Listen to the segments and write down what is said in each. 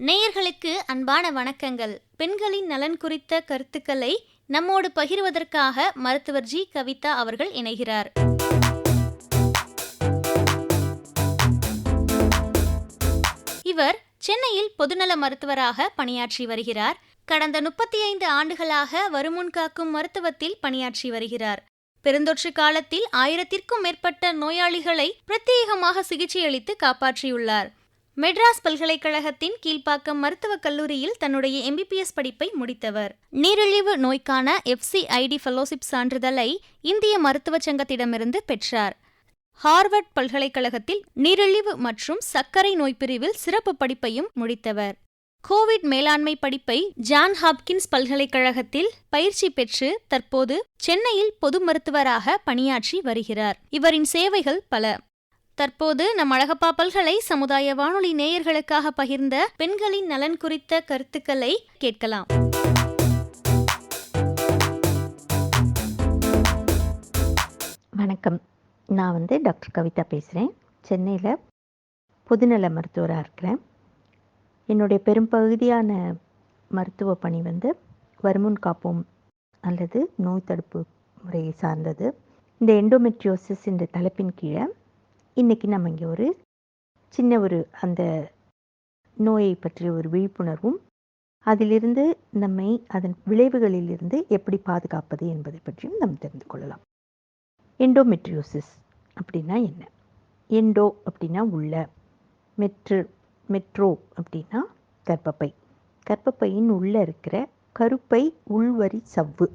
நேயர்களுக்கு அன்பான வணக்கங்கள். பெண்களின் நலன் குறித்த கருத்துக்களை நம்மோடு பகிர்வதற்காக மருத்துவர் ஜி கவிதா அவர்கள் இணைகிறார். இவர் சென்னையில் பொதுநல மருத்துவராக பணியாற்றி வருகிறார். கடந்த 35 ஆண்டுகளாக வருமுன் காக்கும் மருத்துவத்தில் பணியாற்றி வருகிறார். பெருந்தொற்று காலத்தில் 1000க்கும் மேற்பட்ட நோயாளிகளை பிரத்யேகமாக சிகிச்சையளித்து காப்பாற்றியுள்ளார். மெட்ராஸ் பல்கலைக்கழகத்தின் கீழ்ப்பாக்கம் மருத்துவக் கல்லூரியில் தன்னுடைய MBBS படிப்பை முடித்தவர். நீரிழிவு நோய்க்கான FCID ஃபெலோஷிப் சான்றிதழை இந்திய மருத்துவச் சங்கத்திடமிருந்து பெற்றார். ஹார்வர்ட் பல்கலைக்கழகத்தில் நீரிழிவு மற்றும் சர்க்கரை நோய் பிரிவில் சிறப்பு படிப்பையும் முடித்தவர். கோவிட் மேலாண்மை படிப்பை ஜான் ஹாப்கின்ஸ் பல்கலைக்கழகத்தில் பயிற்சி பெற்று தற்போது சென்னையில் பொது மருத்துவராக பணியாற்றி வருகிறார். இவரின் சேவைகள் பல. தற்போது நம் அழகப்பா பல்கலை சமுதாய வானொலி நேயர்களுக்காக பகிர்ந்த பெண்களின் நலன் குறித்த கருத்துக்களை கேட்கலாம். வணக்கம், நான் டாக்டர் கவிதா பேசுகிறேன். சென்னையில் பொதுநல மருத்துவராக இருக்கிறேன். என்னுடைய பெரும்பகுதியான மருத்துவ பணி வருமுன் காப்போம் அல்லது நோய் தடுப்பு முறையை சார்ந்தது. இந்த எண்டோமெட்ரியோசிஸ் என்ற தலைப்பின் கீழே இன்றைக்கி நம்ம இங்கே அந்த நோயை பற்றிய ஒரு விழிப்புணர்வும் அதிலிருந்து நம்மை அதன் விளைவுகளிலிருந்து எப்படி பாதுகாப்பது என்பதை பற்றியும் நம்ம தெரிந்து கொள்ளலாம். எண்டோமெட்ரியோசிஸ் அப்படின்னா என்ன? எண்டோ அப்படின்னா உள்ள, மெட்ரோ அப்படின்னா கர்ப்பப்பை. கர்ப்பப்பையின் உள்ளே இருக்கிற கருப்பை உள்வரி சவ்வு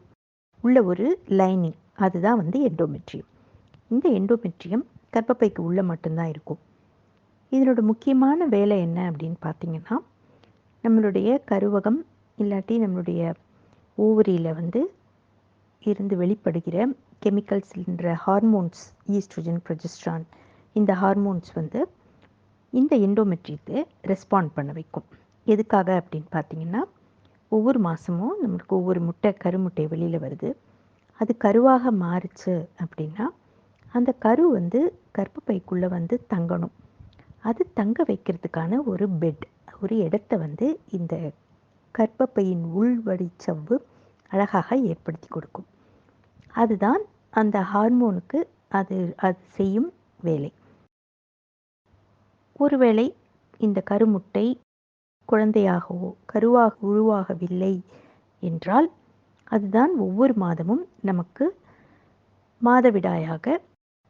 உள்ள ஒரு லைனிங், அதுதான் எண்டோமெட்ரியம். இந்த எண்டோமெட்ரியம் கர்ப்பப்பைக்கு உள்ளே மட்டும்தான் இருக்கும். இதனோட முக்கியமான வேலை என்ன அப்படின்னு பார்த்தீங்கன்னா, நம்மளுடைய கருவகம் இல்லாட்டி நம்மளுடைய ஓவரியில் இருந்து வெளிப்படுகிற கெமிக்கல்ஸ் என்ற ஹார்மோன்ஸ், ஈஸ்ட்ரோஜன், ப்ரொஜெஸ்ட்ரான், இந்த ஹார்மோன்ஸ் இந்த எண்டோமெட்ரியத்தை ரெஸ்பாண்ட் பண்ண வைக்கும். எதுக்காக அப்படின்னு பார்த்தீங்கன்னா, ஒவ்வொரு மாதமும் நம்மளுக்கு ஒவ்வொரு கருமுட்டை வெளியில் வருது. அது கருவாக மாறுச்சு அப்படின்னா அந்த கரு கர்ப்பப்பைக்குள்ளே தங்கணும். அது தங்க வைக்கிறதுக்கான ஒரு பெட், ஒரு இடத்த இந்த கர்ப்பப்பையின் உள்வடிச்சவ்வு அழகாக ஏற்படுத்தி கொடுக்கும். அதுதான் அந்த ஹார்மோனுக்கு அது செய்யும் வேலை. ஒருவேளை இந்த கருமுட்டை குழந்தையாகவோ கருவாக உருவாகவில்லை என்றால் அதுதான் ஒவ்வொரு மாதமும் நமக்கு மாதவிடாயாக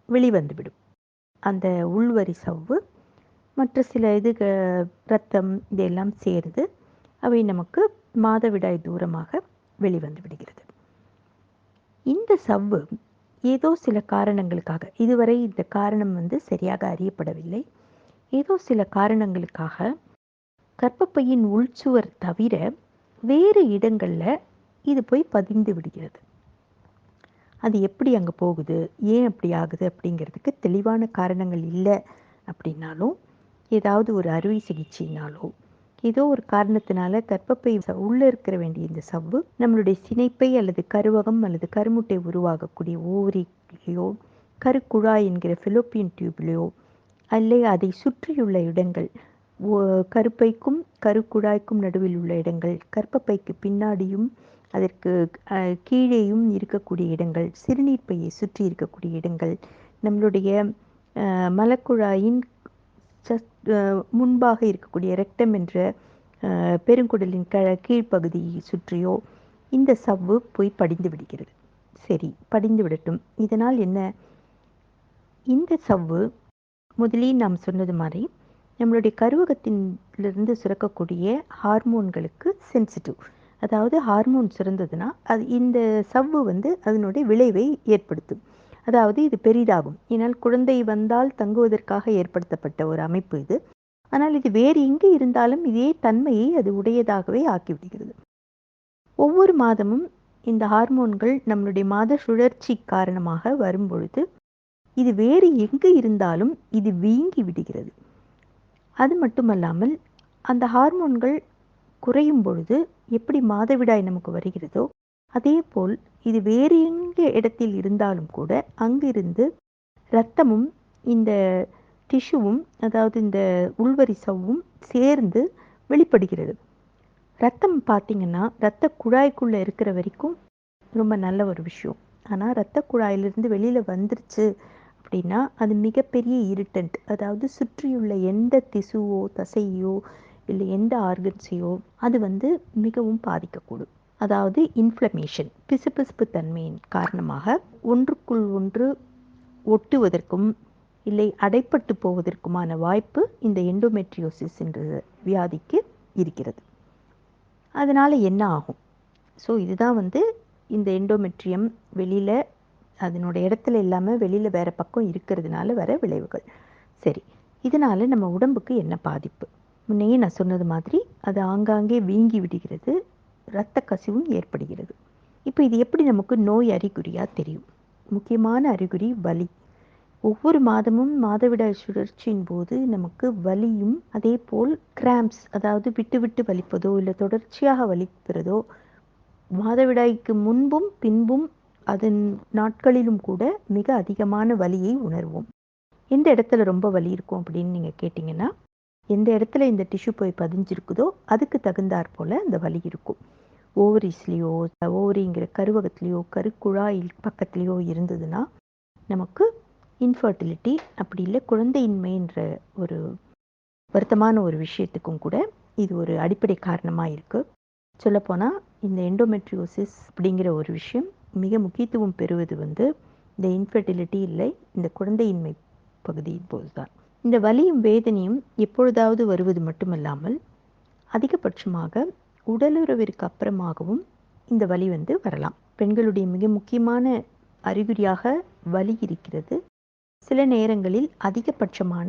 வெளிவந்துவிடும். அந்த உள்வரி சவ்வு மற்ற சில இரத்தம் இதெல்லாம் சேர்ந்து அவை நமக்கு மாதவிடாய் தூரமாக வெளிவந்து விடுகிறது. இந்த சவ்வு ஏதோ சில காரணங்களுக்காக, இதுவரை இந்த காரணம் சரியாக அறியப்படவில்லை, ஏதோ சில காரணங்களுக்காக கர்ப்பப்பையின் உள்சுவர் தவிர வேறு இடங்களில் இது போய் பதிந்து விடுகிறது. அது எப்படி அங்கே போகுது, ஏன் அப்படி ஆகுது அப்படிங்கிறதுக்கு தெளிவான காரணங்கள் இல்லை. அப்படின்னாலும் ஏதாவது ஒரு அறுவை சிகிச்சைனாலோ ஏதோ ஒரு காரணத்தினால கர்ப்பப்பை உள்ளே இருக்கிற வேண்டிய இந்த சவ்வு நம்மளுடைய சினைப்பை அல்லது கருவகம் அல்லது கருமுட்டை உருவாகக்கூடிய ஓவரிலையோ கருக்குழாய் என்கிற ஃபிலோப்பியன் டியூப்லையோ அல்ல அதை சுற்றியுள்ள இடங்கள், கருப்பைக்கும் கருக்குழாய்க்கும் நடுவில் உள்ள இடங்கள், கர்ப்பப்பைக்கு பின்னாடியும் அதற்கு கீழேயும் இருக்கக்கூடிய இடங்கள், சிறுநீர் பையை சுற்றி இருக்கக்கூடிய இடங்கள், நம்மளுடைய மலக்குழாயின் முன்பாக இருக்கக்கூடிய ரெக்டம் என்ற பெருங்குடலின் கீழ்ப்பகுதியை சுற்றியோ இந்த சவ்வு போய் படிந்து விடுகிறது. சரி, படிந்து விடட்டும். இதனால் என்ன? இந்த சவ்வு முதலில் நாம் சொன்னது மாதிரி நம்மளுடைய கருவகத்திலிருந்து சுரக்கக்கூடிய ஹார்மோன்களுக்கு சென்சிட்டிவ். அதாவது ஹார்மோன் சுரந்ததுன்னா அது இந்த சவ்வு அதனுடைய விளைவை ஏற்படுத்தும். அதாவது இது பெரிதாகும். ஏன்னால் குழந்தை வந்தால் தங்குவதற்காக ஏற்படுத்தப்பட்ட ஒரு அமைப்பு இது. ஆனால் இது வேறு எங்கே இருந்தாலும் இதே தன்மையை அது உடையதாகவே ஆக்கிவிடுகிறது. ஒவ்வொரு மாதமும் இந்த ஹார்மோன்கள் நம்மளுடைய மாத சுழற்சி காரணமாக வரும்பொழுது இது வேறு எங்கு இருந்தாலும் இது வீங்கி விடுகிறது. அது மட்டுமல்லாமல் அந்த ஹார்மோன்கள் குறையும் பொழுது எப்படி மாதவிடாய் நமக்கு வருகிறதோ அதே போல் இது வேறு எங்கே இடத்தில் இருந்தாலும் கூட அங்கிருந்து இரத்தமும் இந்த டிஷ்யூவும், அதாவது இந்த உள்வரி சவ்வும் சேர்ந்து வெளிப்படுகிறது. ரத்தம் பார்த்தீங்கன்னா, இரத்த குழாய்க்குள்ள இருக்கிற வரைக்கும் ரொம்ப நல்ல ஒரு விஷயம். ஆனா, இரத்த குழாயிலிருந்து வெளியில வந்துருச்சு அப்படின்னா, அது மிகப்பெரிய இரிட்டன்ட். அதாவது சுற்றியுள்ள எந்த திசுவோ, தசையோ, இல்ல எந்த ஆர்கன்ஸையோ அது மிகவும் பாதிக்கக்கூடும். அதாவது இன்ஃப்ளமேஷன், பிசுபிசுப்பு தன்மையின் காரணமாக ஒன்றுக்குள் ஒன்று ஒட்டுவதற்கும், இல்லை அடைப்பட்டு போவதற்குமான வாய்ப்பு இந்த எண்டோமெட்ரியோசிஸ் என்ற வியாதிக்கு இருக்கிறது. அதனால என்ன ஆகும்? ஸோ இதுதான் இந்த எண்டோமெட்ரியம் வெளியில அதனோட இடத்துல இல்லாம வெளியில வேற பக்கம் இருக்கிறதுனால வர விளைவுகள். சரி, இதனால நம்ம உடம்புக்கு என்ன பாதிப்பு? முன்னையே நான் சொன்னது மாதிரி அது ஆங்காங்கே வீங்கி விடுகிறது, இரத்த கசிவும் ஏற்படுகிறது. இப்போ இது எப்படி நமக்கு நோய் அறிகுறியா தெரியும்? முக்கியமான அறிகுறி வலி. ஒவ்வொரு மாதமும் மாதவிடாய் சுழற்சியின் போது நமக்கு வலியும், அதே போல் கிராம்ப்ஸ், அதாவது விட்டு விட்டு வலிப்பதோ இல்லை தொடர்ச்சியாக வலிக்கிறதோ, மாதவிடாய்க்கு முன்பும் பின்பும் அதன் நாட்களிலும் கூட மிக அதிகமான வலியை உணர்வோம். எந்த இடத்துல ரொம்ப வலி இருக்கும் அப்படின்னு நீங்க கேட்டீங்கன்னா, எந்த இடத்துல இந்த டிஷ்யூ போய் பதிஞ்சிருக்குதோ அதுக்கு தகுந்தாற் போல அந்த வலி இருக்கும். ஓவரிஸ்லேயோ, ஓவரிங்கிற கருவகத்திலேயோ, கருக்குழாய் பக்கத்துலேயோ இருந்ததுன்னா நமக்கு இன்ஃபர்டிலிட்டி, அப்படி இல்லை குழந்தையின்மைன்ற ஒரு வருத்தமான ஒரு விஷயத்துக்கும் கூட இது ஒரு அடிப்படை காரணமாக இருக்குது. சொல்லப்போனால் இந்த எண்டோமெட்ரியோசிஸ் அப்படிங்கிற ஒரு விஷயம் மிக முக்கியத்துவம் பெறுவது இந்த இன்ஃபர்டிலிட்டி இல்லை, இந்த குழந்தையின்மை பகுதியின் போதுதான். இந்த வலியும் வேதனையும் எப்பொழுதாவது வருவது மட்டுமல்லாமல் அதிகபட்சமாக உடலுறவிற்கு அப்புறமாகவும் இந்த வலி வரலாம். பெண்களுடைய மிக முக்கியமான அறிகுறியாக வலி இருக்கிறது. சில நேரங்களில் அதிகபட்சமான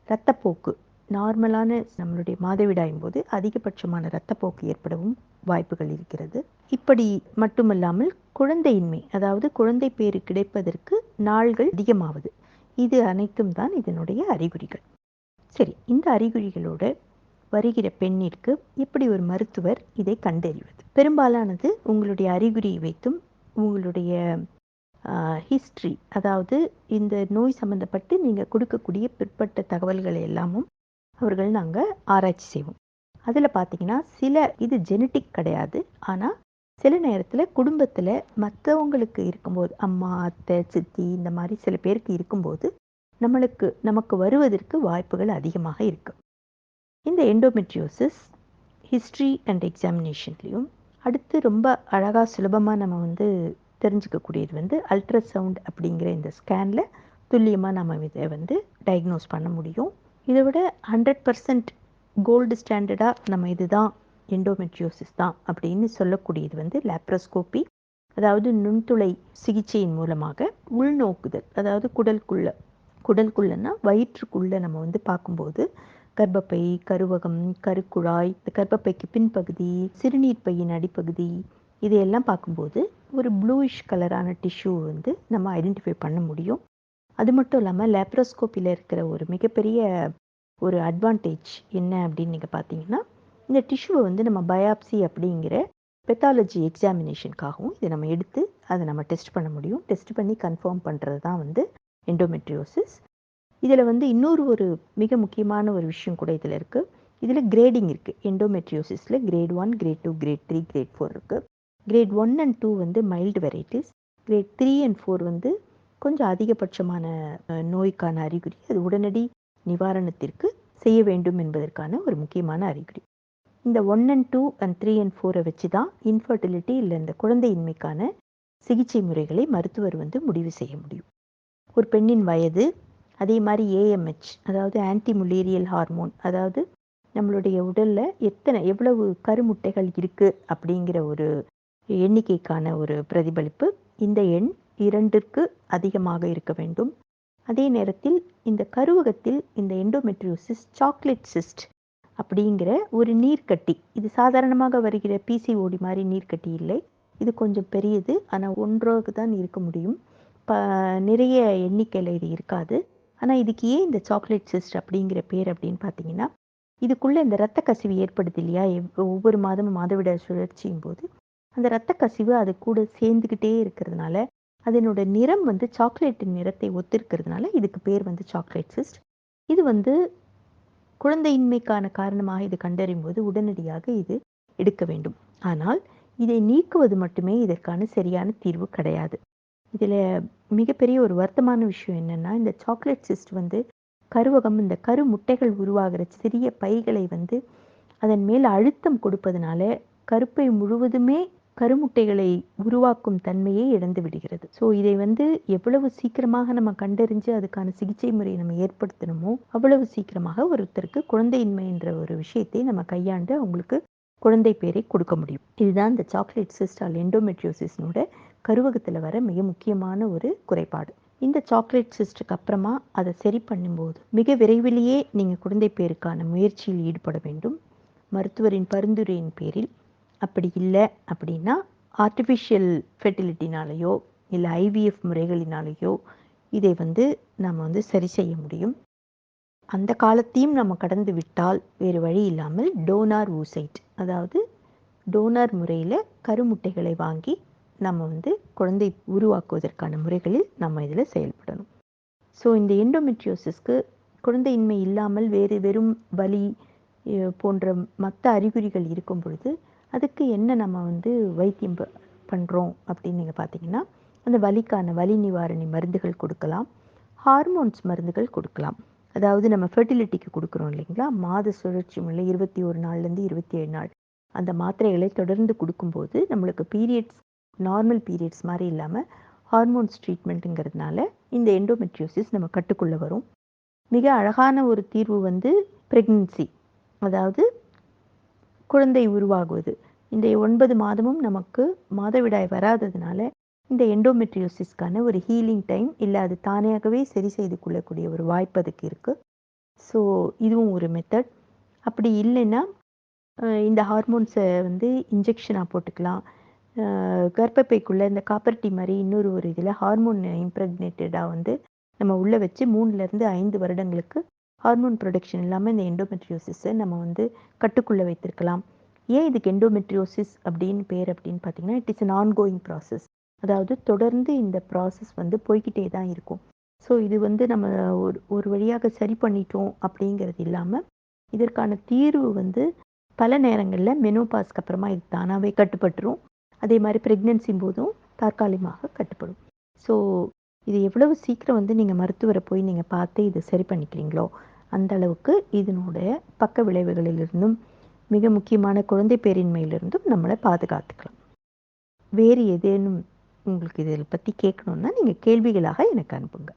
இரத்தப்போக்கு, நார்மலான நம்மளுடைய மாதவிடாயும் போது அதிகபட்சமான இரத்தப்போக்கு ஏற்படவும் வாய்ப்புகள் இருக்கிறது. இப்படி மட்டுமல்லாமல் குழந்தையின்மை, அதாவது குழந்தை பேறு கிடைப்பதற்கு நாள்கள் அதிகமாவது, இது அனைத்தும் தான் இதனுடைய அறிகுறிகள். சரி, இந்த அறிகுறிகளோட வருகிற பெண்ணிற்கு எப்படி ஒரு மருத்துவர் இதை கண்டறிவது? பெரும்பாலானது உங்களுடைய அறிகுறியை வைத்தும் உங்களுடைய ஹிஸ்ட்ரி, அதாவது இந்த நோய் சம்பந்தப்பட்டு நீங்கள் கொடுக்கக்கூடிய பிற்பட்ட தகவல்களை எல்லாமும் அவர்கள் நாங்கள் ஆராய்ச்சி செய்வோம். அதில் பார்த்தீங்கன்னா இது ஜெனட்டிக் கிடையாது. ஆனால் சில நேரத்தில் குடும்பத்தில் மற்றவங்களுக்கு இருக்கும்போது, அம்மா, அத்தை, சித்தி, இந்த மாதிரி சில பேருக்கு இருக்கும்போது நமக்கு வருவதற்கு வாய்ப்புகள் அதிகமாக இருக்கு. இந்த எண்டோமெட்ரியோசிஸ் ஹிஸ்ட்ரி அண்ட் எக்ஸாமினேஷன்லேயும் அடுத்து ரொம்ப அழகாக சுலபமாக நம்ம தெரிஞ்சுக்கக்கூடியது அல்ட்ராசவுண்ட் அப்படிங்கிற இந்த ஸ்கேனில் துல்லியமாக நம்ம இதை டயக்னோஸ் பண்ண முடியும். இதை விட 100% கோல்டு ஸ்டாண்டர்டாக நம்ம இதுதான் எண்டோமெட்ரியோசிஸ் தான் அப்படின்னு சொல்லக்கூடியது லேப்ரோஸ்கோபி, அதாவது நுண்துளை சிகிச்சையின் மூலமாக உள்நோக்குதல், அதாவது குடலுக்குள்ளன்னா வயிற்றுக்குள்ளே நம்ம பார்க்கும்போது கர்ப்பப்பை, கருவகம், கருக்குழாய், கர்ப்பப்பைக்கு பின்பகுதி, சிறுநீர் பையின் அடிப்பகுதி, இதையெல்லாம் பார்க்கும்போது ஒரு ப்ளூயிஷ் கலரான டிஷ்யூ நம்ம ஐடென்டிஃபை பண்ண முடியும். அது மட்டும் இல்லாமல் லேப்ரோஸ்கோப்பியில் இருக்கிற ஒரு மிகப்பெரிய ஒரு அட்வான்டேஜ் என்ன அப்படின்னு நீங்கள் பார்த்தீங்கன்னா, இந்த டிஷ்யூவை நம்ம பயாப்சி அப்படிங்கிற பெத்தாலஜி எக்ஸாமினேஷனுக்காகவும் இதை நம்ம எடுத்து அதை நம்ம டெஸ்ட் பண்ண முடியும். டெஸ்ட் பண்ணி கன்ஃபார்ம் பண்ணுறது தான் எண்டோமெட்ரியோசிஸ். இதில் இன்னொரு ஒரு மிக முக்கியமான ஒரு விஷயம் கூட இதில் இருக்குது. இதில் கிரேடிங் இருக்குது. எண்டோமெட்ரியோசிஸில் கிரேட் 1, கிரேட் 2, கிரேட் 3, கிரேட் 4 இருக்குது. Grade 1 and 2 mild varieties. Grade 3 and 4 கொஞ்சம் அதிகபட்சமான நோய்க்கான அறிகுறி, அது உடனடி நிவாரணத்திற்கு செய்ய வேண்டும் என்பதற்கான ஒரு முக்கியமான அறிகுறி. இந்த 1 அண்ட் 2 அண்ட் 3 அண்ட் 4 வச்சு தான் இன்ஃபர்டிலிட்டி இல்லை இந்த குழந்தையின்மைக்கான சிகிச்சை முறைகளை மருத்துவர் முடிவு செய்ய முடியும். ஒரு பெண்ணின் வயது, அதே மாதிரி ஏஎம்ஹெச், அதாவது ஆன்டி முலேரியல் ஹார்மோன், அதாவது நம்மளுடைய உடலில் எவ்வளவு கருமுட்டைகள் இருக்குது அப்படிங்கிற ஒரு எண்ணிக்கைக்கான ஒரு பிரதிபலிப்பு. இந்த எண் 2ற்கு அதிகமாக இருக்க வேண்டும். அதே நேரத்தில் இந்த கருவகத்தில் இந்த எண்டோமெட்ரியோசிஸ் சாக்லேட் சிஸ்ட் அப்படிங்கிற ஒரு நீர்க்கட்டி, இது சாதாரணமாக வருகிற பிசிஓடி மாதிரி நீர்க்கட்டி இல்லை, இது கொஞ்சம் பெரியது. ஆனால் ஒன்றாக தான் இருக்க முடியும். நிறைய எண்ணிக்கையில் இது இருக்காது. ஆனால் இதுக்கு ஏன் இந்த சாக்லேட் சிஸ்ட் அப்படிங்கிற பேர் அப்படின்னு பார்த்தீங்கன்னா, இதுக்குள்ளே இந்த இரத்த கசிவு ஏற்படுது இல்லையா, ஒவ்வொரு மாதமும் மாதவிடாய் சுழற்சியும் போது அந்த இரத்த கசிவு அது கூட சேர்ந்துக்கிட்டே இருக்கிறதுனால அதனோட நிறம் சாக்லேட்டின் நிறத்தை ஒத்திருக்கிறதுனால இதுக்கு பேர் சாக்லேட் சிஸ்ட். இது குழந்தையின்மைக்கான காரணமாக இது கண்டறியும் போது உடனடியாக இது எடுக்க வேண்டும். ஆனால் இதை நீக்குவது மட்டுமே இதற்கான சரியான தீர்வு கிடையாது. இதில் மிகப்பெரிய ஒரு வருத்தமான விஷயம் என்னன்னா, இந்த சாக்லேட் சிஸ்ட் வந்து கருவகம், இந்த கரு முட்டைகள் உருவாகிற சிறிய பைகளை வந்து அதன் மேல் அழுத்தம் கொடுப்பதனால கருப்பை முழுவதுமே கருமுட்டைகளை உருவாக்கும் தன்மையை இழந்து விடுகிறது. ஸோ இதை வந்து எவ்வளவு சீக்கிரமாக நம்ம கண்டறிஞ்சு அதுக்கான சிகிச்சை முறையை நம்ம ஏற்படுத்தணுமோ அவ்வளவு சீக்கிரமாக ஒருத்தருக்கு குழந்தையின்மை என்ற ஒரு விஷயத்தை நம்ம கையாண்டு அவங்களுக்கு குழந்தை பேரை கொடுக்க முடியும். இதுதான் இந்த சாக்லேட் சிஸ்ட் ஆல் எண்டோமெட்ரியோசிஸ்னோட கருவகத்தில் வர மிக முக்கியமான ஒரு குறைபாடு. இந்த சாக்லேட் சிஸ்டுக்கு அப்புறமா அதை சரி பண்ணும்போது மிக விரைவிலேயே நீங்கள் குழந்தை பேருக்கான முயற்சியில் ஈடுபட வேண்டும். மருத்துவரின் பரிந்துரையின் பேரில். அப்படி இல்லை அப்படின்னா ஆர்டிஃபிஷியல் ஃபெர்டிலிட்டினாலேயோ இல்லை ஐவிஎஃப் முறைகளினாலேயோ இதை வந்து நம்ம வந்து சரி செய்ய முடியும். அந்த காலத்தையும் நம்ம கடந்து விட்டால் வேறு வழி இல்லாமல் டோனார் ஊசைட், அதாவது டோனார் முறையில் கருமுட்டைகளை வாங்கி நம்ம வந்து குழந்தை உருவாக்குவதற்கான முறைகளில் நம்ம இதில் செயல்படணும். ஸோ இந்த எண்டோமெட்ரியோசிஸ்க்கு குழந்தையின்மை இல்லாமல் வேறு வெறும் வலி போன்ற மற்ற அறிகுறிகள் இருக்கும் பொழுது அதுக்கு என்ன நம்ம வந்து வைத்தியம் பண்ணுறோம் அப்படின்னு நீங்கள் பார்த்தீங்கன்னா, அந்த வலிக்கான வலி நிவாரணி மருந்துகள் கொடுக்கலாம், ஹார்மோன்ஸ் மருந்துகள் கொடுக்கலாம். அதாவது நம்ம ஃபெர்டிலிட்டிக்கு கொடுக்குறோம் இல்லைங்களா, மாத சுழற்சி முறை 21 நாள்லேருந்து 27 நாள் அந்த மாத்திரைகளை தொடர்ந்து கொடுக்கும்போது நம்மளுக்கு பீரியட்ஸ் நார்மல் பீரியட்ஸ் மாதிரி இல்லாமல் ஹார்மோன்ஸ் ட்ரீட்மெண்ட்டுங்கிறதுனால இந்த எண்டோமெட்ரியோசிஸ் நம்ம கட்டுக்குள்ளே வரும். மிக அழகான ஒரு தீர்வு வந்து ப்ரெக்னன்சி, அதாவது குழந்தை உருவாகுவது. இந்த 9 மாதமும் நமக்கு மாதவிடாய் வராததுனால இந்த எண்டோமெட்ரியோசிஸ்க்கான ஒரு ஹீலிங் டைம் இல்லை அது தானாகவே சரி செய்து கொள்ளக்கூடிய ஒரு வாய்ப்பு அதுக்கு இருக்குது. ஸோ இதுவும் ஒரு மெத்தட். அப்படி இல்லைன்னா இந்த ஹார்மோன்ஸை வந்து இன்ஜெக்ஷனாக போட்டுக்கலாம். கர்ப்பப்பைக்குள்ளே இந்த காப்பர் டீ மாதிரி இன்னொரு ஒரு இதில் ஹார்மோன் இம்ப்ரெக்னேட்டடாக வந்து நம்ம உள்ளே வச்சு 3லேருந்து 5 வருடங்களுக்கு ஹார்மோன் ப்ரொடக்ஷன் இல்லாமல் இந்த எண்டோமெட்ரியோசிஸை நம்ம வந்து கட்டுக்குள்ளே வைத்திருக்கலாம். ஏன் இதுக்கு எண்டோமெட்ரியோசிஸ் அப்படின்னு பேர் அப்படின்னு பார்த்தீங்கன்னா, it is an ongoing process. அதாவது தொடர்ந்து இந்த ப்ராசஸ் வந்து போய்கிட்டே தான் இருக்கும். ஸோ இது வந்து நம்ம ஒரு வழியாக சரி பண்ணிட்டோம் அப்படிங்கிறது இல்லாமல் இதற்கான தீர்வு வந்து பல நேரங்களில் மெனோபாஸ்க்கு அப்புறமா இது தானாகவே கட்டுப்பட்டுரும். அதே மாதிரி ப்ரெக்னென்சி போதும் தற்காலிகமாக கட்டுப்படும். ஸோ இது எவ்வளவு சீக்கிரம் வந்து நீங்கள் மருத்துவரை போய் நீங்கள் பார்த்து இதை சரி பண்ணிக்கிறீங்களோ அந்த அளவுக்கு இதனுடைய பக்க விளைவுகளிலிருந்தும் மிக முக்கியமான குழந்தை பேரின்மையிலிருந்தும் நம்மளை பாதுகாத்துக்கலாம். வேறு ஏதேனும் உங்களுக்கு இதில் பற்றி கேட்கணுன்னா நீங்கள் கேள்விகளாக எனக்கு அனுப்புங்க.